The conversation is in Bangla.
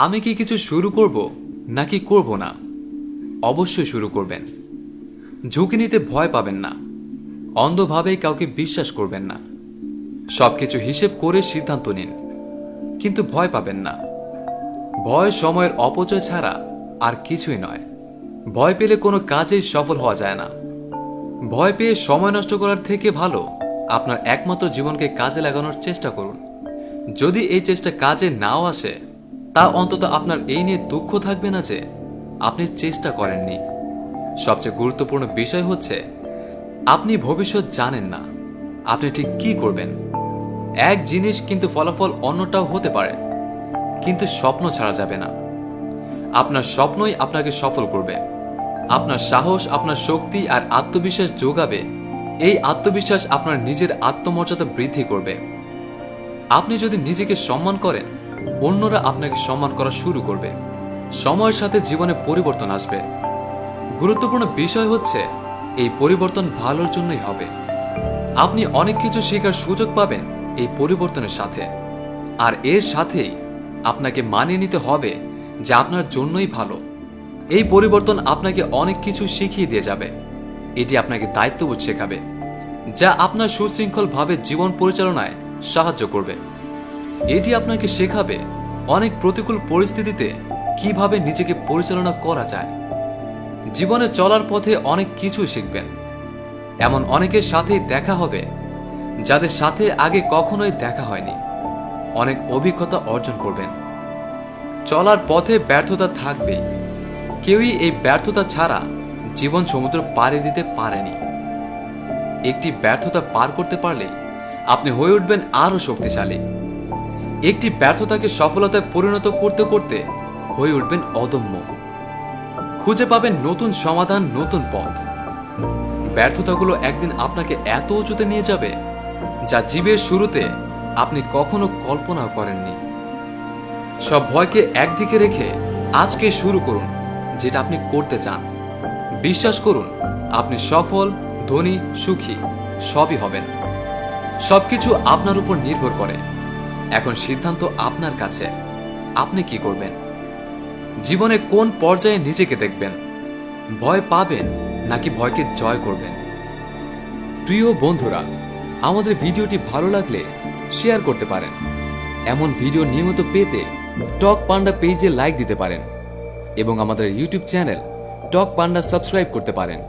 আমি কি কিছু শুরু করব নাকি করব না? অবশ্যই শুরু করবেন। ঝুঁকি নিতে ভয় পাবেন না। অন্ধভাবে কাউকে বিশ্বাস করবেন না। সবকিছু হিসেব করে সিদ্ধান্ত নিন, কিন্তু ভয় পাবেন না। ভয় সময়ের অপচয় ছাড়া আর কিছুই নয়। ভয় পেলে কোনো কাজেই সফল হওয়া যায় না। ভয় পেয়ে সময় নষ্ট করার থেকে ভালো আপনার একমাত্র জীবনকে কাজে লাগানোর চেষ্টা করুন। যদি এই চেষ্টা কাজে নাও আসে, তা অন্তত আপনার এই নিয়ে দুঃখ থাকবে না যে আপনি চেষ্টা করেননি। সবচেয়ে গুরুত্বপূর্ণ বিষয় হচ্ছে আপনি ভবিষ্যৎ জানেন না আপনি ঠিক কি করবেন। এক জিনিস কিন্তু ফলাফল অন্যটাও হতে পারে, কিন্তু স্বপ্ন ছাড়া যাবে না। আপনার স্বপ্নই আপনাকে সফল করবে। আপনার সাহস, আপনার শক্তি আর আত্মবিশ্বাস যোগাবে। এই আত্মবিশ্বাস আপনার নিজের আত্মমর্যাদা বৃদ্ধি করবে। আপনি যদি নিজেকে সম্মান করেন, অন্যরা আপনাকে সম্মান করা শুরু করবে। সময়ের সাথে জীবনে পরিবর্তন আসবে। গুরুত্বপূর্ণ বিষয় হচ্ছে এই পরিবর্তন ভালোর জন্যই হবে। আপনি অনেক কিছু শেখার সুযোগ পাবেন এই পরিবর্তনের সাথে, আর এর সাথেই আপনাকে মানিয়ে নিতে হবে যে আপনার জন্যই ভালো। এই পরিবর্তন আপনাকে অনেক কিছু শিখিয়ে দিয়ে যাবে। এটি আপনাকে দায়িত্ববোধ শেখাবে, যা আপনার সুশৃঙ্খলভাবে জীবন পরিচালনায় সাহায্য করবে। এটি আপনাকে শেখাবে অনেক প্রতিকূল পরিস্থিতিতে কিভাবে নিজেকে পরিচালনা করা যায়। জীবনে চলার পথে অনেক কিছু শিখবেন। এমন অনেকের সাথেই দেখা হবে যাদের সাথে আগে কখনোই দেখা হয়নি। অনেক অভিজ্ঞতা অর্জন করবেন। চলার পথে ব্যর্থতা থাকবেই। কেউই এই ব্যর্থতা ছাড়া জীবন সমুদ্র পাড়ি দিতে পারেনি। একটি ব্যর্থতা পার করতে পারলে আপনি হয়ে উঠবেন আরো শক্তিশালী। একটি ব্যর্থতাকে সফলতায় পরিণত করতে করতে হয়ে উঠবেন অদম্য। খুঁজে পাবেন নতুন সমাধান, নতুন পথ। ব্যর্থতাগুলো একদিন আপনাকে এত উঁচুতে নিয়ে যাবে যা জীবের শুরুতে আপনি কখনো কল্পনাও করেননি। সব ভয়কে একদিকে রেখে আজকে শুরু করুন যেটা আপনি করতে চান। বিশ্বাস করুন, আপনি সফল, ধনী, সুখী সবই হবেন। সবকিছু আপনার উপর নির্ভর করে। এখন সিদ্ধান্ত আপনার কাছে। আপনি কি করবেন? জীবনে কোন পর্যায়ে নিজেকে দেখবেন? ভয় পাবেন নাকি ভয়কে জয় করবেন? প্রিয় বন্ধুরা, আমাদের ভিডিওটি ভালো লাগলে শেয়ার করতে পারেন। এমন ভিডিও নিয়মিত পেতে টক পান্ডা পেজে লাইক দিতে পারেন এবং আমাদের ইউটিউব চ্যানেল টক পান্ডা সাবস্ক্রাইব করতে পারেন।